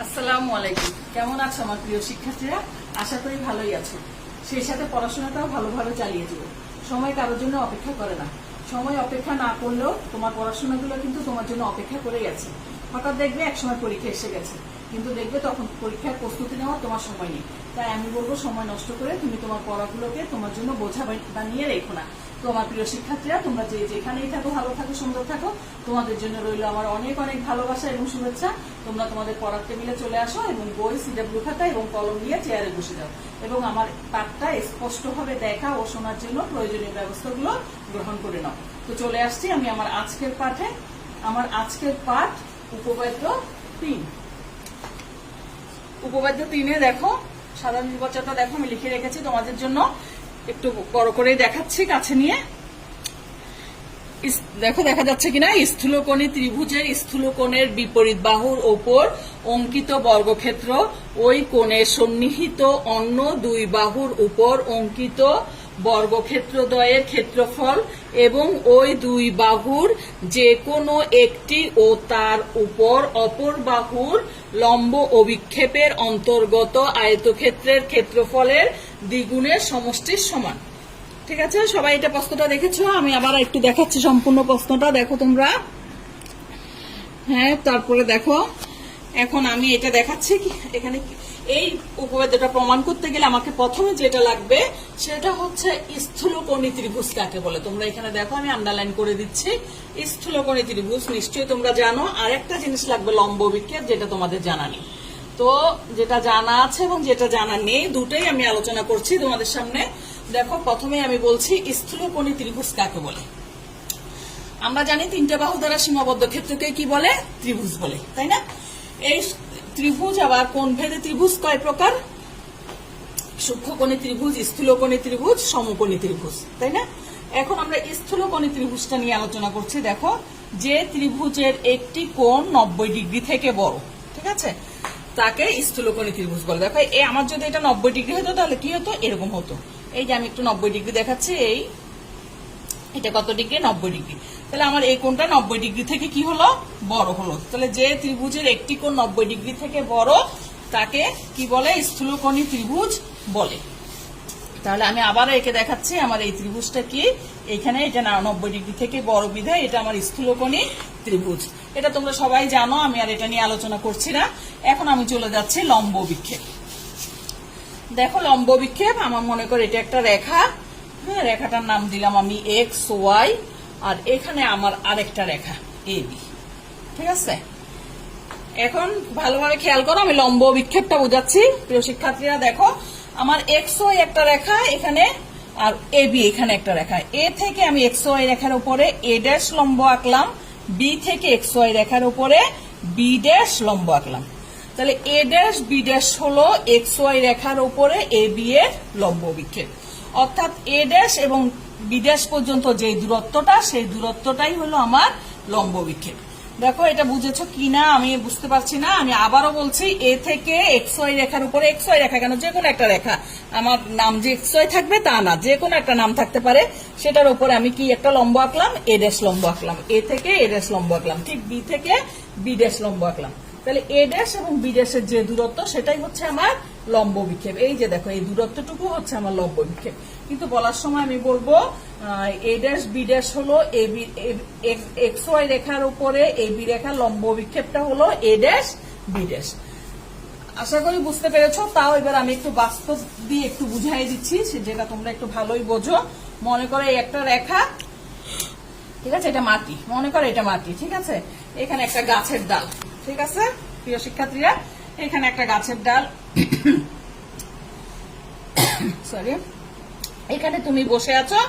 আসসালামু আলাইকুম। কেমন আছো আমার প্রিয় শিক্ষার্থীরা? আশা করি ভালোই আছো। সেই সাথে পড়াশোনাটাও ভালোভাবে চালিয়ে যাও। সময় কারোর জন্য অপেক্ষা করে না। সময় অপেক্ষা না করলেও তোমার পড়াশোনাগুলো কিন্তু তোমার জন্য অপেক্ষা করেই আছে। হঠাৎ দেখবে একসময় পরীক্ষা এসে গেছে, কিন্তু দেখবে তখন পরীক্ষার প্রস্তুতি নেওয়ার তোমার সময় নেই। তাই আমি বলবো, সময় নষ্ট করে তুমি তোমার পড়াগুলোকে তোমার জন্য বোঝা বানিয়ে রেখো না। তো আমার প্রিয় শিক্ষার্থীরা, তোমরা যে যেখানেই থাকো ভালো থাকো, সুন্দর থাকো। তোমাদের জন্য রইল আমার অনেক অনেক ভালোবাসা এবং শুভেচ্ছা। তোমরা তোমাদের পড়ার টেবিলে চলে আসো এবং বই, সিডাব্লিউ খাতা এবং কলম নিয়ে চেয়ারে বসে যাও এবং আমার পাঠটা স্পষ্টভাবে দেখা ও শোনার জন্য প্রয়োজনীয় ব্যবস্থাগুলো গ্রহণ করে নাও। তো চলে আসছি আমি আমার আজকের পাঠে। আমার আজকের পাঠ উপবাদ্য 3। উপবাদ্য 3-এ দেখো, সাধারণ নির্বাচনটা দেখো আমি লিখে রেখেছি তোমাদের জন্য, একটু বড় করে দেখাচ্ছি কাছে নিয়ে। দেখো দেখা যাচ্ছে কিনা? স্থূলকোণী ত্রিভুজের স্থূলকোণের বিপরীত বাহুর ওপর অঙ্কিত বর্গক্ষেত্র ওই কোণের সন্নিহিত অন্য দুই বাহুর উপর অঙ্কিত বর্গক্ষেত্রদ্বয়ের ক্ষেত্রফল এবং ওই দুই বাহুর যে কোনো একটি ও তার উপর অপর বাহুর লম্ব অভিক্ষেপের অন্তর্গত আয়তক্ষেত্রের ক্ষেত্রফলের দ্বিগুণের সমষ্টির সমান। ঠিক আছে, সবাই এটা প্রশ্নটা দেখেছো? আমি আবার একটু দেখাচ্ছি সম্পূর্ণ প্রশ্নটা, দেখো তোমরা। হ্যাঁ, তারপরে দেখো, এখন আমি এটা দেখাচ্ছি। এখানে এই উপপাদ্যটা প্রমাণ করতে গেলে আমাকে প্রথমে যেটা লাগবে সেটা হচ্ছে স্থূলকোণী ত্রিভুজ কাকে বলে। তোমরা এখানে দেখো, আমি আন্ডারলাইন করে দিচ্ছি। স্থূলকোণী ত্রিভুজ নিশ্চয়ই তোমরা জানো। আর একটা জিনিস লাগবে, লম্ব অভিক্ষেপ, যেটা তোমাদের জানা নেই। তো যেটা জানা আছে এবং যেটা জানা নেই দুটোই আমি আলোচনা করছি তোমাদের সামনে। দেখো, প্রথমে আমি বলছি স্থূলকোণী ত্রিভুজ কাকে বলে। আমরা জানি তিনটা বাহু দ্বারা সীমাবদ্ধ ক্ষেত্রকে কি বলে? ত্রিভুজ বলে, তাই না? এই ত্রিভুজ আবার কোণভেদে ত্রিভুজ কয় প্রকার? সূক্ষ্মকোণী ত্রিভুজ, স্থূলকোণী ত্রিভুজ, সমকোণী ত্রিভুজ, তাই না? এখন আমরা স্থূলকোণী ত্রিভুজটা নিয়ে আলোচনা করছি। দেখো, যে ত্রিভুজের একটি কোণ 90 ডিগ্রি থেকে বড়, ঠিক আছে, তাকে স্থূলকোণী ত্রিভুজ বলে। দেখো, আমার যদি এটা 90 ডিগ্রি হতো তাহলে কি হতো? এরকম হতো। এই যে আমি একটু 90 ডিগ্রি দেখাচ্ছি, এটা কত ডিগ্রি? 90 ডিগ্রি। তাহলে আমার এই কোণটা 90 ডিগ্রি থেকে কি হলো? বড় হলো। তাহলে যে ত্রিভুজের একটি কোণ 90 ডিগ্রি থেকে বড় তাকে কি বলে? স্থূলকোণী ত্রিভুজ বলে। তাহলে আমি আবার একে দেখাচ্ছি। আমার এই ত্রিভুজটা কি? এখানে এটা 90 ডিগ্রি থেকে বড় বিধায় এটা আমার স্থূলকোণী ত্রিভুজ। এটা তোমরা সবাই জানো, আমি আর এটা নিয়ে আলোচনা করছি না। এখন আমি চলে যাচ্ছি লম্ব বিক্ষেপ। দেখো, লম্ব বিক্ষেপ, আমার মনে করো এটা একটা রেখা। হ্যাঁ, রেখাটার নাম দিলাম আমি এক্স ওয়াই, আর এখানে আমার আরেকটা রেখা এ বি। ঠিক আছে, এখন ভালোভাবে খেয়াল করো, আমি লম্ব বিক্ষেপটা বোঝাচ্ছি। প্রিয় শিক্ষার্থীরা দেখো, আমার এক্স ওয়াই একটা রেখা এখানে, আর এ বি এখানে একটা রেখা। এ থেকে আমি এক্স ওয়াই রেখার উপরে এ ড্যাশ লম্ব আঁকলাম, বি থেকে এক্স ওয়াই রেখার উপরে বি ড্যাশ লম্ব আঁকলাম। তাহলে এ ড্যাশ বি ড্যাশ হলো এক্স ওয়াই রেখার উপরে এ বি এর লম্ব বিক্ষেপ। অর্থাৎ এ ড্যাশ এবং বি ড্যাশ পর্যন্ত যে দূরত্বটা, সেই দূরত্বটাই হলো আমার লম্ব বিক্ষেপ। দেখো, এটা বুঝেছো কিনা আমি বুঝতে পারছি না। আমি আবারও বলছি, এ থেকে এক্স ওয়াই রেখার উপরে, এক্স ওয়াই রেখা কেন, যে কোনো একটা রেখা, আমার নাম যে এক্স ওয়াই থাকবে তা না, যে কোনো একটা নাম থাকতে পারে, সেটার উপরে আমি কি একটা লম্ব আঁকলাম? এ ড্যাশ লম্ব আঁকলাম। এ থেকে এ ড্যাশ লম্ব আঁকলাম, ঠিক বি থেকে বি ড্যাশ লম্ব আঁকলাম। তাহলে এ ড্যাশ এবং বি ড্যাশের যে দূরত্ব, সেটাই হচ্ছে আমার লম্ব বিক্ষেপ। এই যে দেখো, এই দূরত্বটুকু হচ্ছে আমার লম্ব বিক্ষেপ। কিন্তু বলার সময় আমি বলবো, এ ড্যাশ বি ড্যাশ হলো এ বি, এক্স ওয়াই রেখার উপরে এ বি রেখার লম্ব বিক্ষেপটা হলো এ ড্যাশ বি ড্যাশ। আশা করি বুঝতে পেরেছো। তাও এবার আমি একটু বাস্তব দিয়ে একটু বুঝাই দিচ্ছি, যেটা তোমরা একটু ভালোই বোঝো। মনে করো এই একটা রেখা, ঠিক আছে, এটা মাটি, মনে করো এটা মাটি, ঠিক আছে। এখানে একটা গাছের ডাল, ঠিক আছে প্রিয় শিক্ষার্থীরা, এখানে একটা গাছের ডাল, সরি, এখানে তুমি বসে আছো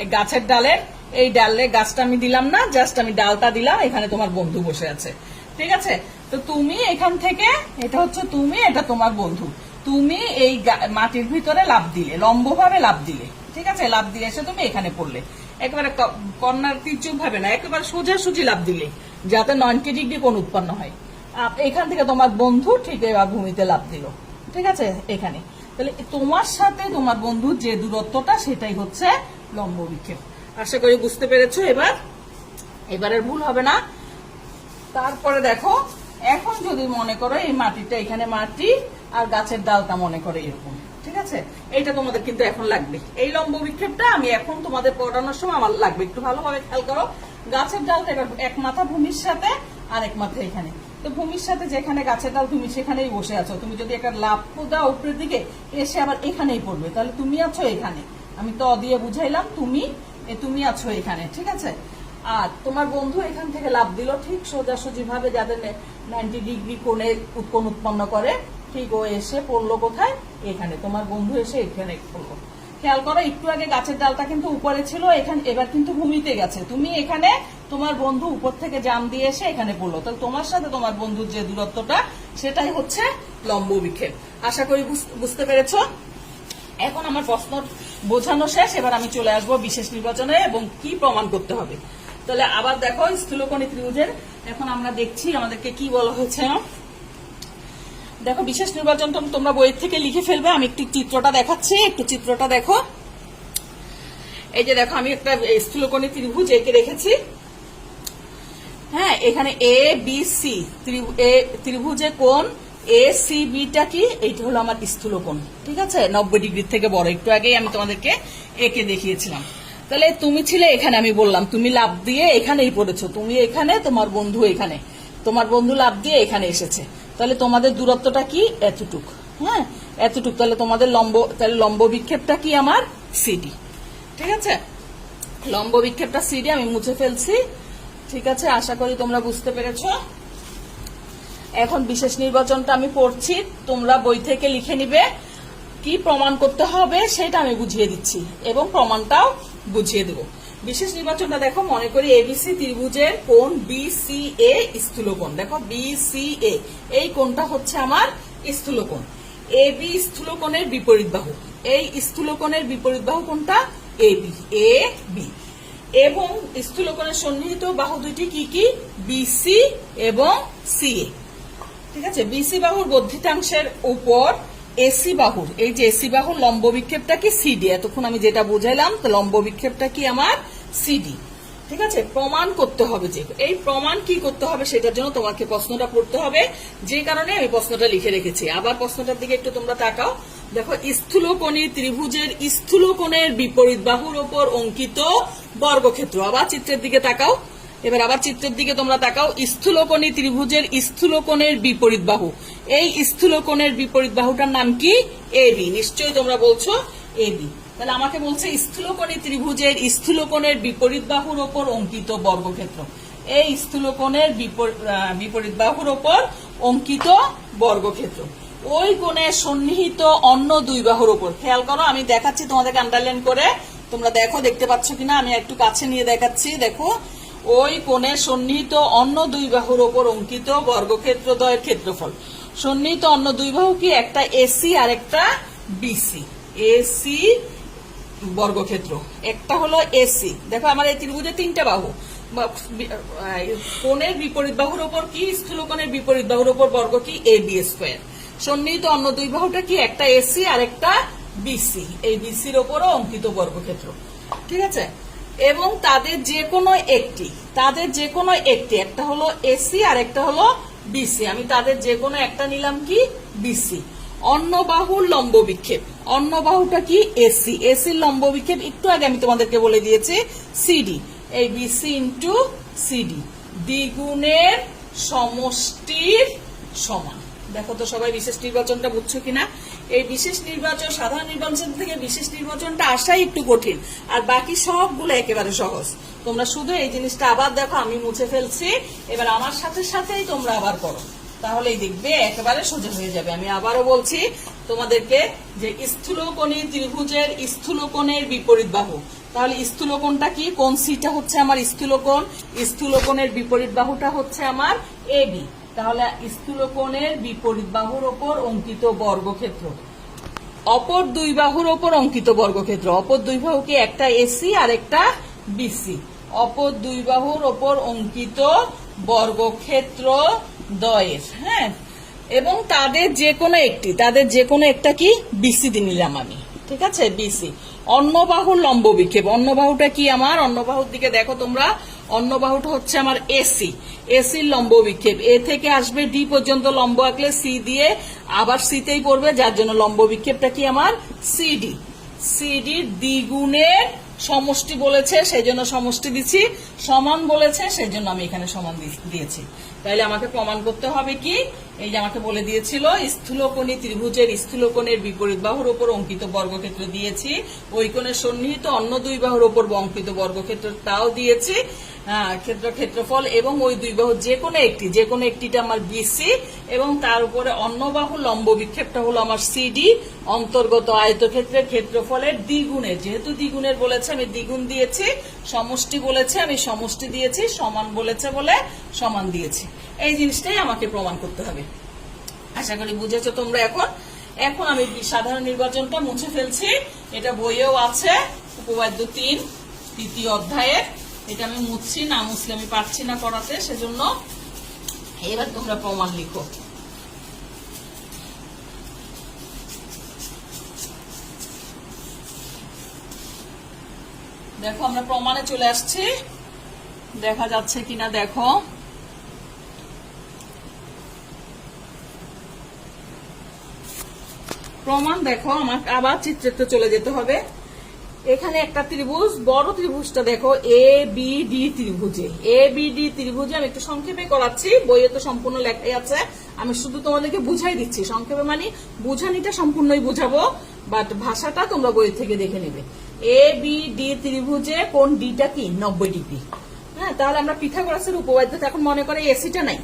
এই গাছের ডালের, এই ডালে গাছটা আমি দিলাম না, জাস্ট আমি ডালটা দিলাম, এখানে তোমার বন্ধু বসে আছে, ঠিক আছে। তো তুমি এখান থেকে, এটা হচ্ছে তুমি, এটা তোমার বন্ধু, তুমি এই মাটির ভিতরে লাফ দিলে, লম্বভাবে লাফ দিলে, ঠিক আছে। লাফ দিয়ে এসে তুমি এখানে পড়লে, একেবারে কর্নার তির্যক ভাবে না, একেবারে সোজাসুজি লাফ দিলে, যাতে 90 ডিগ্রি কোণ উৎপন্ন হয়। এখান থেকে তোমার বন্ধু ঠিক এবার ভূমিতে লাফ দিল, ঠিক আছে, এখানে। তাহলে তোমার সাথে তোমার বন্ধুর যে দূরত্বটা, সেটাই হচ্ছে লম্ব বিক্ষেপ। আশা করি বুঝতে পেরেছো। এবারের ভুল হবে না। তারপরে দেখো, এখন যদি মনে করো এই মাটিটা, এখানে মাটি আর গাছের ডালটা মনে করো এরকম, ঠিক আছে, এইটা তোমাদের কিন্তু এখন লাগবে। এই লম্ব বিক্ষেপটা আমি এখন তোমাদের পড়ানোর সময় আমার লাগবে, একটু ভালোভাবে খেয়াল করো। গাছের ডালটা এবার এক মাথা ভূমির সাথে আর এক মাথা এখানে, তো ভূমির সাথে যেখানে গাছের ডাল তুমি সেখানেই বসে আছো। তুমি যদি একটা লাফ দাও উপরের দিকে, এসে আবার এখানেই পড়বে, তাহলে তুমি আছো এখানে। আমি তো দিয়ে বুঝাইলাম, তুমি আছো এখানে, ঠিক আছে। আর তোমার বন্ধু এখান থেকে লাফ দিল ঠিক সোজাসুজি ভাবে, যাদের 90 ডিগ্রি কোণে কোণ উৎপন্ন করে, ঠিক ও এসে পড়লো কোথায়, এখানে। তোমার বন্ধু এসে এখানে পড়লো। খেয়াল করো, একটু আগে গাছের ডালটা কিন্তু উপরে ছিল, এখানে এবার কিন্তু ভূমিতে গেছে। তুমি এখানে, তোমার বন্ধু উপর থেকে জাম দিয়ে এসে এখানে পড়লো, তাহলে তোমার সাথে তোমার বন্ধুর যে দূরত্বটা, সেটাই হচ্ছে লম্ব বিক্ষেপ। আশা করি বুঝতে পেরেছো। এখন আমার প্রশ্ন বোঝানো শেষ, এবার আমি চলে আসবো বিশেষ নির্বাচনে এবং কি প্রমাণ করতে হবে। তাহলে আবার দেখো, স্থূলকোণী ত্রিভুজের এখন আমরা দেখছি আমাদেরকে কি বলা হয়েছে। দেখো, বিশেষ নির্বাচনটা তোমরা বইয়ের থেকে লিখে ফেলবে। আমি একটু চিত্রটা দেখাচ্ছি, একটু চিত্রটা দেখো। এই যে দেখো, আমি একটা স্থূলকোণী ত্রিভুজ এঁকে রেখেছি। হ্যাঁ, এখানে এ বি সি ত্রিভুজে কোণ এ সি বিটা কি, এইটা হলো আমার স্থূলকোণ, ঠিক আছে, 90 ডিগ্রির থেকে বড়। একটু আগেই আমি তোমাদেরকে এঁকে দেখিয়েছিলাম। তাহলে তুমি ছিলে এখানে, আমি বললাম তুমি লাফ দিয়ে এখানেই পড়েছো, তুমি এখানে, তোমার বন্ধু এখানে, তোমার বন্ধু লাফ দিয়ে এখানে এসেছে। তাহলে তোমাদের দূরত্বটা কি, এতটুক। হ্যাঁ, এতটুক। তাহলে তোমাদের লম্ব বিক্ষেপটা কি আমার, সিডি, ঠিক আছে। লম্ব বিক্ষেপটা সিডি আমি মুছে ফেলছি, ঠিক আছে। আশা করি তোমরা বুঝতে পেরেছো। এখন বিশেষ নির্বাচনটা আমি পড়ছি, তোমরা বই থেকে লিখে নিবে। কি প্রমাণ করতে হবে সেটা আমি বুঝিয়ে দিচ্ছি এবং প্রমাণটাও বুঝিয়ে দেব। বিশেষ নির্বাচনটা দেখো, মনে করি এবিসি ত্রিভুজের কোণ বিসিএ স্থূলকোণ। দেখো, বিসিএ এই কোণটা হচ্ছে আমার স্থূলকোণ। এবি স্থূলকোণের বিপরীত বাহু। এই স্থূলকোণের বিপরীত বাহু কোনটা, এবি, এ বি। এবং স্থূলকোণের সন্নিহিত বাহু দুইটি কি কি, বিসি এবং সিএ, ঠিক আছে। বিসি বাহুর বর্ধিতাংশের উপর এসি বাহুর, এই যে এসি বাহুর লম্ব বিক্ষেপটা কি, সিডি। এতক্ষণ আমি যেটা বুঝাইলাম, তো লম্ব বিক্ষেপটা কি আমার, সিডি, ঠিক আছে। প্রমাণ করতে হবে, যে এই প্রমাণ কি করতে হবে সেটার জন্য তোমাকে প্রশ্নটা পড়তে হবে, যে কারণে আমি প্রশ্নটা লিখে রেখেছি। আবার প্রশ্নটার দিকে একটু তোমরা তাকাও। দেখো, স্থূলকোণী ত্রিভুজের স্থূলকোণের বিপরীত বাহুর ওপর অঙ্কিত বর্গক্ষেত্র। আবার চিত্রের দিকে তাকাও, এবার আবার চিত্রের দিকে তোমরা তাকাও। স্থূলকোণী ত্রিভুজের স্থূলকোণের বিপরীত বাহু, এই স্থূলকোণের বিপরীত বাহুটার নাম কি, এবি। নিশ্চয়ই তোমরা বলছো এবি। তাহলে আমাকে বলছে স্থূলকোণী ত্রিভুজের স্থূলকোণের বিপরীত বাহুর ওপর অঙ্কিত বর্গক্ষেত্র। এই স্থূলকোণের বিপরীত বাহুর ওপর অঙ্কিত বর্গক্ষেত্র ওই কোণের সন্নিহিত অন্য দুই বাহুর ওপর। খেয়াল করো, আমি দেখাচ্ছি তোমাদেরকে আন্ডারলাইন করে, তোমরা দেখো দেখতে পাচ্ছ কিনা, আমি একটু কাছে নিয়ে দেখাচ্ছি। দেখো, ওই কোণের সন্নিহিত অন্য দুই বাহুর ওপর অঙ্কিত বর্গক্ষেত্র দ্বয়ের ক্ষেত্রফল। সন্নিহিত অন্য দুই বাহু কি, একটা এসি আর একটা বিসি। এসি বর্গক্ষেত্র, একটা হলো এসি। দেখো, আমার এই ত্রিভুজে তিনটা বাহু, কোণের বিপরীত বাহুর ওপর কি, স্থূলকোণের বিপরীত বাহুর ওপর বর্গ কি, এ বি স্কোয়ার। সন্নিহিত অন্য দুই বাহুটা কি, একটা এসি আর একটা বিসি। এই বিসির ওপরও অঙ্কিত বর্গক্ষেত্র, ঠিক আছে। এবং তাদের যে কোনো একটি, একটা হলো এসি আর একটা হলো বিসি, আমি তাদের যে কোনো একটা নিলাম কি, বিসি। অন্য বাহুর লম্ব বিক্ষেপ, অন্য বাহুটা কি, এসি। এসির লম্ব বিক্ষেপ একটু আগে আমি তোমাদেরকে বলে দিয়েছি, সিডি। এই বিসি ইন্টু সিডি দ্বিগুণের সমষ্টির সমান। দেখো তো সবাই বিশেষ নির্বাচনটা বুঝছো কিনা। এই বিশেষ নির্বাচন, সাধারণ নির্বাচন থেকে বিশেষ নির্বাচনটা আসাই একটু কঠিন, আর বাকি সবগুলো একেবারে সহজ। তোমরা শুধু এই জিনিসটা আবার দেখো, আমি মুছে ফেলছি, এবার আমার সাথে সাথেই তোমরা আবার করো, তাহলেই দেখবে একেবারে সোজা হয়ে যাবে। আমি আবারও বলছি তোমাদেরকে, যে স্থূলকোণী ত্রিভুজের স্থূলকোণের বিপরীত বাহু, তাহলে স্থূলকোণটা কি, কোণ সিটা হচ্ছে আমার স্থূলকোণ, স্থূলকোণের বিপরীত বাহুটা হচ্ছে আমার এবি। তাহলে স্থূলকোণের বিপরীত বাহুর ওপর অঙ্কিত বর্গক্ষেত্র, অপর দুই বাহুর ওপর অঙ্কিত বর্গক্ষেত্র। অপর দুই বাহু কি, একটা এসি আর একটা বিসি। অপর দুই বাহুর ওপর অঙ্কিত বর্গক্ষেত্র দ্বয়ের, হ্যাঁ, এবং তাদের যে কোনো একটা কি, বিসি দিয়ে নিলাম আমি, ঠিক আছে, বিসি। অন্য বাহুর লম্ব বিক্ষেপ, অন্য বাহুটা কি আমার, অন্য বাহুর দিকে দেখো তোমরা, অন্য বাহুটা হচ্ছে আমার এসি, এসির লম্ব বিক্ষেপ। এ থেকে আসবে ডি পর্যন্ত লম্ব আঁকলে সি দিয়ে আবার সিতেই পড়বে, যার জন্য লম্ব বিক্ষেপটা কি আমার সিডি। সিডির দ্বিগুণের সমষ্টি বলেছে সেই জন্য সমষ্টি দিচ্ছি, সমান বলেছে সেই জন্য আমি এখানে সমান দিয়েছি। তাহলে আমাকে প্রমাণ করতে হবে কি, এই যে আমাকে বলে দিয়েছিল স্থূলকোণী ত্রিভুজের স্থূলকোণের বিপরীত বাহুর উপর অঙ্কিত বর্গক্ষেত্র দিয়েছি, ওই কোণের সন্নিহিত অন্য দুই বাহুর উপর অঙ্কিত বর্গক্ষেত্র তাও দিয়েছি, ক্ষেত্রফল এবং ওই দুই বাহুর যে কোনো একটিটা আমার বিসি এবং তার উপরে অন্য বাহু লম্ব বিক্ষেপটা হলো আমার সিডি। অন্তর্গত আয়তক্ষেত্রের ক্ষেত্রফলের দ্বিগুণের, যেহেতু দ্বিগুণের বলেছে আমি দ্বিগুণ দিয়েছি, সমষ্টি বলেছে আমি সমষ্টি দিয়েছি, সমান বলেছে বলে সমান দিয়েছি। এই জিনিসটাই আমাকে প্রমাণ করতে হবে। আশা করি বুঝেছো তোমরা। এখন আমি সাধারণ নির্বাচনটা মুছে ফেলছি, এটা বইয়েও আছে, উপপাদ্য 3 তৃতীয় অধ্যায়ের। এটা আমি মুছছি, না মুছলে আমি পারছি না করাতে, সেজন্য এবার তোমরা প্রমাণ লিখো। দেখো আমরা প্রমাণে চলে আসছি, দেখা যাচ্ছে কিনা দেখো। প্রমাণ দেখো, আমাকে আবার চিত্রে চলে যেতে হবে। এখানে একটা ত্রিভুজ, বড় ত্রিভুজটা দেখো A B D ত্রিভুজে, A B D ত্রিভুজে আমি একটু সংক্ষেপে করাচ্ছি, বইয়ে তো সম্পূর্ণ লেখাই আছে, আমি শুধু তোমাদেরকে বুঝাই দিচ্ছি। সংক্ষেপে মানে বুঝানিটা সম্পূর্ণই বুঝাবো, বাট ভাষাটা তোমরা বই থেকে দেখে নেবে। এ বি ডি ত্রিভুজে কোণ ডিটা কি 90 ডিগ্রি। হ্যাঁ, তাহলে আমরা পিথাগোরাসের উপপাদ্যটা এখন মনে করে এসিটা নাই,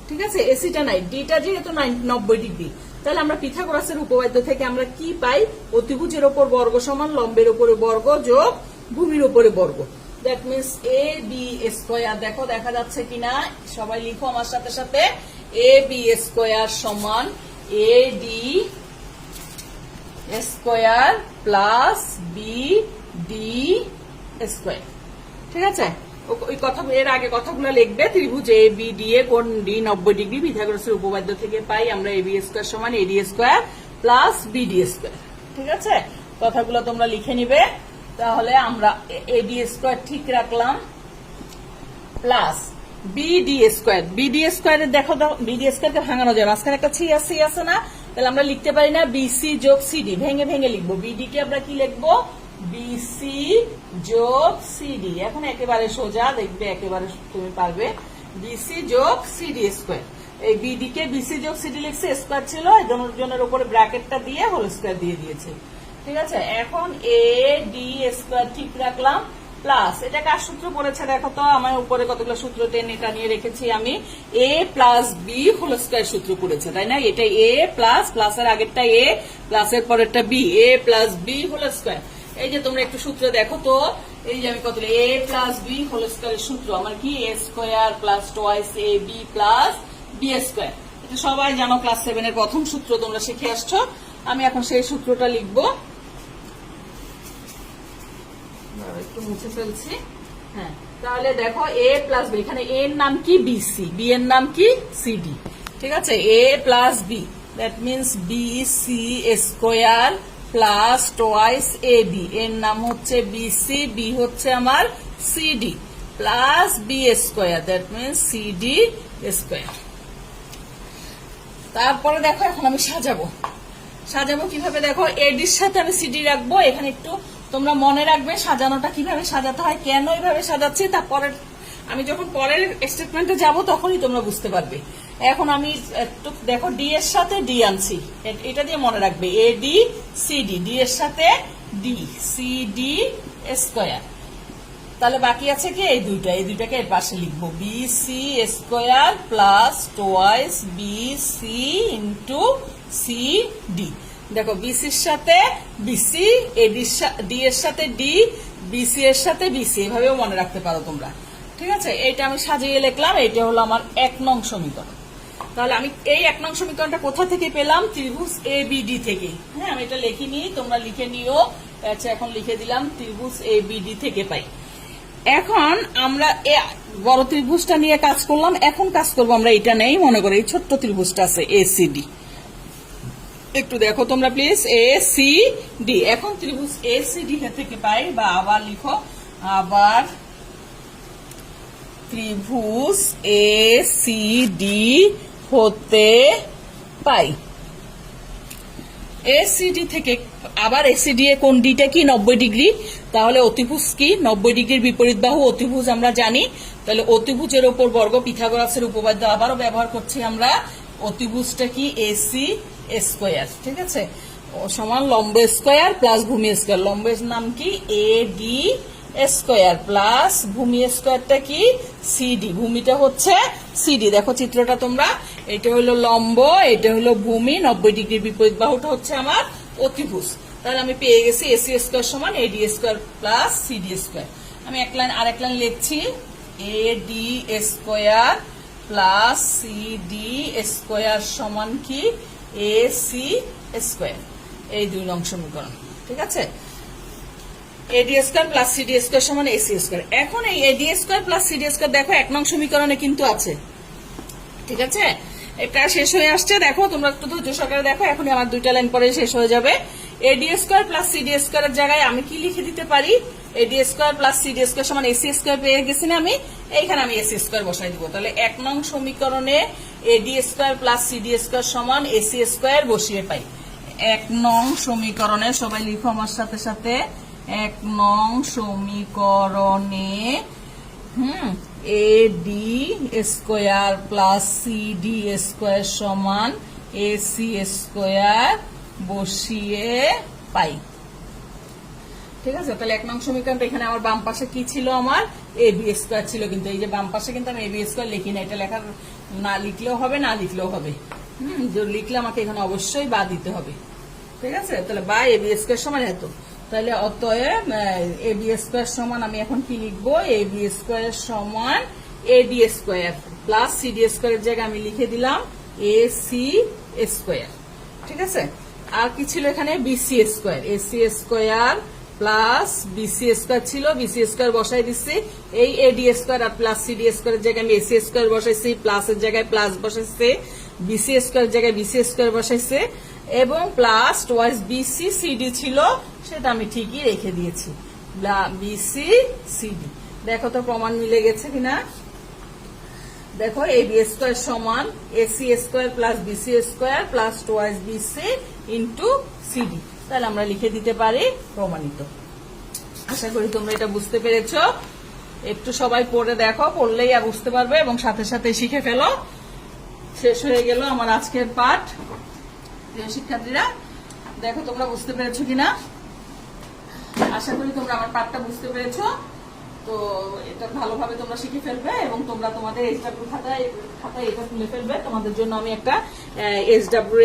ঠিক আছে, এসিটা নাই, ডিটা যেহেতু 90 ডিগ্রি, তাহলে আমরা পিথাগোরাসের উপপাদ্য থেকে আমরা কি পাই, অতিভুজের ওপর বর্গ সমান লম্বের উপরে বর্গ যোগ ভূমির উপরে বর্গ, that means A B square. দেখো দেখা যাচ্ছে কিনা, সবাই লিখো আমার সাথে সাথে, এ বি স্কয়ার সমান A D square plus B D square. ঠিক আছে, ওই কথা এর আগে কথাগুলো লিখবে। ত্রিভুজ এ বি ডি এ কোণ ডি 90 ডিগ্রি, পিথাগোরাসের উপপাদ্য থেকে পাই আমরা এ বি স্কয়ার সমান A D square plus B D square. ঠিক আছে, কথাগুলো তোমরা লিখে নিবে। তাহলে আমরা এ ডি স্কয়ার ঠিক রাখলাম plus B D square. B D স্কয়ারের দেখো, বিডি স্কয়ারকে ভাঙানো যায়, মাঝখানে একটা সি আছে না, তাহলে আমরা লিখতে পারি না বিসি যোগ সিডি, ভেঙে ভেঙে লিখবো। বিডি কে আমরা কি লিখবো, বিসি যোগ সিডি। এখন একেবারে সোজা দেখবে, একেবারে তুমি পারবে, বিসি যোগ সিডি স্কয়ার। এই বিডি কে বিসি যোগ সিডি লিখছে, স্কয়ার ছিল, জনের উপরে ব্র্যাকেটটা দিয়ে হোল স্কয়ার দিয়ে দিয়েছে। ঠিক আছে, এখন এ ডি স্কয়ার ঠিক রাখলাম প্লাস, এটা কার সূত্র পড়েছে দেখো তো, আমার উপরে কতগুলো সূত্র টেনে টানিয়ে রেখেছি আমি, এ প্লাস বি হোল স্কয়ার সূত্র পড়েছে, তাই না? এটা এ প্লাস, প্লাসের আগেরটা এ, প্লাসের পরেরটা বি, এ প্লাস বি হোল স্কয়ার। এই যে তোমরা একটু সূত্র দেখো তো, এই যে আমি কতগুলো এ প্লাস বি হোল স্কয়ারের সূত্র আমার কি, এ square plus twice A B plus B square. এটা সবাই জানো, ক্লাস 7 এর প্রথম সূত্র তোমরা শিখে আসছো। আমি এখন সেই সূত্রটা লিখবো, একটু মুছে ফেলছি। হ্যাঁ, তাহলে দেখো এ প্লাস বি, এখানে এ এর নাম কি বিসি, বি এর নাম কি সিডি। ঠিক আছে, A plus B, that means B C square plus twice A B, এর নাম হচ্ছে বিসি, বি হচ্ছে আমার CD, plus B square, that means CD square. তারপরে দেখো এখন আমি সাজাবো কিভাবে, দেখো এডির সাথে আমি সিডি রাখবো। এখানে একটু তোমরা মনে রাখবে সাজানোটা কিভাবে সাজাতে হয়, কেন এইভাবে সাজাচ্ছি, তারপরে আমি যখন পরের স্টেটমেন্টে যাব তখনই তোমরা বুঝতে পারবে। এখন আমি একটু দেখো, ডি এর সাথে ডি আনছি, এটা দিয়ে মনে রাখবে, এ ডি সিডি, ডি এর সাথে ডি সিডি স্কয়ার। তাহলে বাকি আছে কি এই দুইটাকে এর পাশে লিখবো, B C square plus twice B C into C D. দেখো বিসির সাথে বিসি, ডি এর সাথে ডি, বিসি এর সাথে বিসি, এভাবেও মনে রাখতে পারো তোমরা। ঠিক আছে, এইটা আমি সাজিয়ে লিখলাম, এইটা হলো আমার 1 নং সমীকরণ। তাহলে আমি এই 1 নং সমীকরণটা কোথা থেকে পেলাম, ত্রিভুজ এ বি ডি থেকে। হ্যাঁ, আমি এটা লিখিনি, তোমরা লিখে নিও। আচ্ছা, এখন লিখে দিলাম, ত্রিভুজ এ বি ডি থেকে পাই। এখন আমরা বড় ত্রিভুজটা নিয়ে কাজ করলাম, এখন কাজ করবো আমরা এটা নেই, মনে করো এই ছোট্ট ত্রিভুজটা আছে এ সি ডি। একটু দেখো তোমরা প্লিজ, এ সি ডি। এখন ত্রিভুজ এ সি ডি থেকে পাই, বা আবার লিখো, আবার ত্রিভুজ এ সি ডি হতে পাই। এসিডি থেকে আবার এসিডি এ কোন ডিটা কি 90 ডিগ্রি, তাহলে অতিভুজ কি 90 ডিগ্রির বিপরীত বাহু অতিভুজ আমরা জানি। তাহলে অতিভুজের ওপর বর্গ পিথাগোরাসের উপপাদ্য আবারও ব্যবহার করছি আমরা। অতিভুজটা কি এসি স্কোয়ার, ঠিক আছে, সমান লম্ব স্কোয়ার প্লাস ভূমি স্কোয়ার। লম্বের নাম কি এ ডি স্কোয়ার প্লাস ভূমি স্কোয়ারটা কি সিডি, ভূমিটা হচ্ছে সিডি। দেখো চিত্রটা তোমরা, এটা হলো লম্ব, এটা হলো ভূমি, 90 ডিগ্রির বিপরীত বাহুটা হচ্ছে আমার অতিভুজ। তাহলে আমি পেয়ে গেছি এসি স্কোয়ার সমান এডি স্কোয়ার প্লাস সিডি স্কোয়ার। আমি আরেক লাইন লিখছি, A D square plus CD square সমান কি এ সি স্কোয়ার। এই 2 নং সমীকরণ, ঠিক আছে। এডি স্কোয়ার প্লাস সিডি স্কোয়ার সমান এসি স্কোয়ার। এখন এই AD square plus CD square দেখো 1 নং সমীকরণে কিন্তু আছে, ঠিক আছে। এটা শেষ হয়ে আসছে, দেখো তোমরা একটু ধৈর্য সহকারে দেখো, এখনই আমার 2টা লাইন পরে শেষ হয়ে যাবে। এডি স্কোয়ার প্লাস সিডি স্কোয়ারের জায়গায় আমি কি লিখে দিতে পারি, এডি স্কোয়ার প্লাস সিডি স্কোয়ার সমান এসি স্কোয়ার পেয়ে গেছি না আমি, এইখানে আমি এসি স্কোয়ার বসাই দিব। তাহলে 1 নং সমীকরণে এডি স্কোয়ার প্লাস সিডি স্কোয়ার সমান এসি স্কোয়ার বসিয়ে পাই। 1 নং সমীকরণে সবাই লিখো আমার সাথে সাথে, 1 নং সমীকরণে A D square plus CD square সমান এসি স্কোয়ার বসিয়ে পাই, ঠিক আছে। তাহলে 1 নং সমীকরণটা এখানে আমার বাম পাশে কি ছিল, আমার এ বি স্কোয়ার ছিল, কিন্তু এই যে বাম পাশে কিন্তু আমি এ বি স্কোয়ার লিখি না। এটা লেখার না লিখলেও হবে, না লিখলেও হবে। লিখলে আমাকে এখানে অবশ্যই বা দিতে হবে, ঠিক আছে। তাহলে বা এ বি স্কোয়ার সমান এত। তাহলে অতএব এ বি স্কোয়ার সমান আমি এখন কি লিখবো, এ বি স্কোয়ার সমান A D square plus CD স্কোয়ারের জায়গায় আমি লিখে দিলাম এ সি স্কোয়ার, ঠিক আছে। আর কি ছিল এখানে, BC square, AC square plus BC square ছিল, বিসি স্কোয়ার বসাই দিচ্ছি। এই এডি স্কোয়ার আর প্লাস সিডি স্কোয়ারের জায়গায় আমি এসি স্কোয়ার বসাইছি, প্লাসের জায়গায় প্লাস বসাইছে, বিসি স্কোয়ারের জায়গায় বিসি স্কোয়ার বসাইছে, এবং প্লাস টুয়াইস বিসি সিডি ছিল, সেটা আমি ঠিকই রেখে দিয়েছি, বিসি সিডি। দেখো তো প্রমাণ মিলে গেছে কিনা। দেখো এ বি স্কোয়ার সমান AC square plus BC square plus twice BC into CD. তাহলে আমরা লিখে দিতে পারি প্রমাণিত। আশা করি তোমরা এটা বুঝতে পেরেছ। একটু সবাই পড়ে দেখো, পড়লেই আর বুঝতে পারবে এবং সাথে সাথে শিখে ফেলো। শেষ হয়ে গেল আমার আজকের পাঠ। প্রিয় শিক্ষার্থীরা, দেখো তোমরা বুঝতে পেরেছো কিনা। আশা করি তোমরা আমার পাঠটা বুঝতে পেরেছো। তো এটা ভালোভাবে তোমরা শিখে ফেলবে এবং তোমরা তোমাদের এসডব্লিউ খাতায় এটা তুলে ফেলবে। তোমাদের জন্য আমি একটা এসডব্লিউ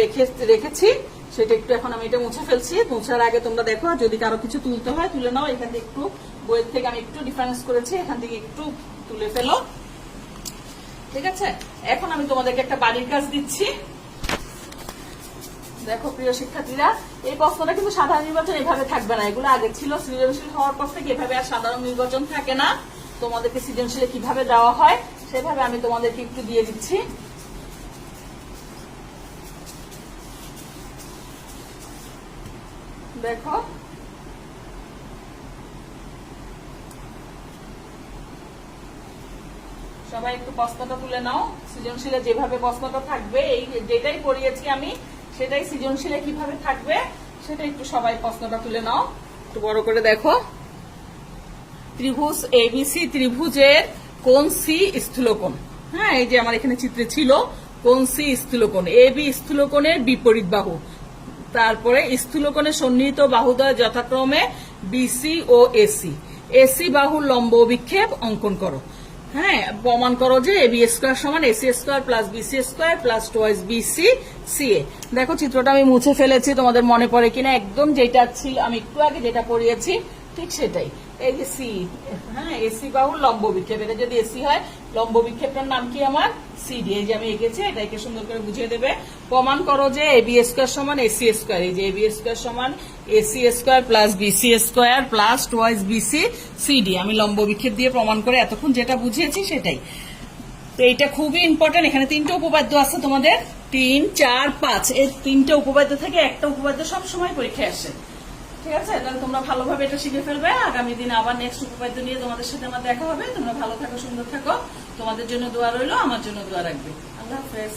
রেখেছি, সেটা একটু এখন আমি এটা মুছে ফেলছি। মুছার আগে তোমরা দেখো, যদি কারো কিছু তুলতে হয় তুলে নাও। এখান থেকে একটু বইয়ের থেকে আমি একটু ডিফারেন্স করেছি, এখান থেকে একটু তুলে ফেলো, ঠিক আছে। এখন আমি তোমাদেরকে একটা বাড়ির কাজ দিচ্ছি। দেখো প্রিয় শিক্ষার্থীরা, এই প্রশ্নটা কিন্তু সাধারণ নির্বাচন এভাবে থাকবে না। এগুলো আগে ছিল, সৃজনশীল হওয়ার পর থেকে এভাবে আর সাধারণ নির্বাচন থাকে না। তোমাদেরকে সৃজনশীলে কিভাবে দেওয়া হয় সেভাবে আমি তোমাদেরকে একটু দিয়ে দিচ্ছি। দেখো সবাই একটু প্রশ্নটা তুলে নাও। সৃজনশীলে যেভাবে প্রশ্নটা থাকবে, এই যেটাই পড়িয়েছি আমি সেটাই সৃজনশীলে কিভাবে থাকবে সেটা একটু সবাই প্রশ্নটা তুলে নাও। একটু বড় করে দেখো। ত্রিভুজ এবিসি ত্রিভুজের কোণ সি স্থূলকোণ। হ্যাঁ, এই যে আমার এখানে চিত্রে ছিল কোণ সি স্থূলকোণ, এ বি স্থূলকোণের বিপরীত বাহু, তারপরে স্থূলকোণের সন্নিহিত বাহুদ্বয় যথাক্রমে বিসি ও এসি। এসি বাহুর লম্ব অভিক্ষেপ অঙ্কন করো। হ্যাঁ, প্রমাণ করো যে এবি স্কোয়ার সমান AC square plus BC square plus twice BC CA. দেখো চিত্রটা আমি মুছে ফেলেছি, তোমাদের মনে পড়ে কিনা। একদম যেটা ছিল আমি একটু আগে যেটা পড়িয়েছি ঠিক সেটাই। এই যে সি, হ্যাঁ, এসি বাহুর লম্ব বিক্ষেপ, এটা যদি এসি হয় লম্ব বিক্ষেপটার নাম কি আমার সিডি। এই যে আমি এঁকেছি, এটাকে সুন্দর করে বুঝিয়ে দেবে। প্রমাণ করো যে এবি স্কোয়ার সমান এসি স্কোয়ার। এই যে এবি স্কোয়ার সমান AC square plus BC square plus twice BC CD. আমি লম্ব বিক্ষেপ দিয়ে প্রমাণ করে এতক্ষণ যেটা বুঝিয়েছি সেটাই। তো এইটা খুবই ইম্পর্টেন্ট। এখানে 3টে উপপাদ্য আছে তোমাদের, 3, 4, 5। এই 3টে উপপাদ্য থেকে একটা উপপাদ্য সবসময় পরীক্ষায় আসে, ঠিক আছে, তাহলে তোমরা ভালোভাবে এটা শিখে ফেলবে। আগামী দিনে আবার নেক্সট উপপাদ্য নিয়ে তোমাদের সাথে আমার দেখা হবে। তোমরা ভালো থাকো, সুন্দর থাকো, তোমাদের জন্য দোয়া রইলো, আমার জন্য দোয়া রাখবে। আল্লাহ হাফেজ।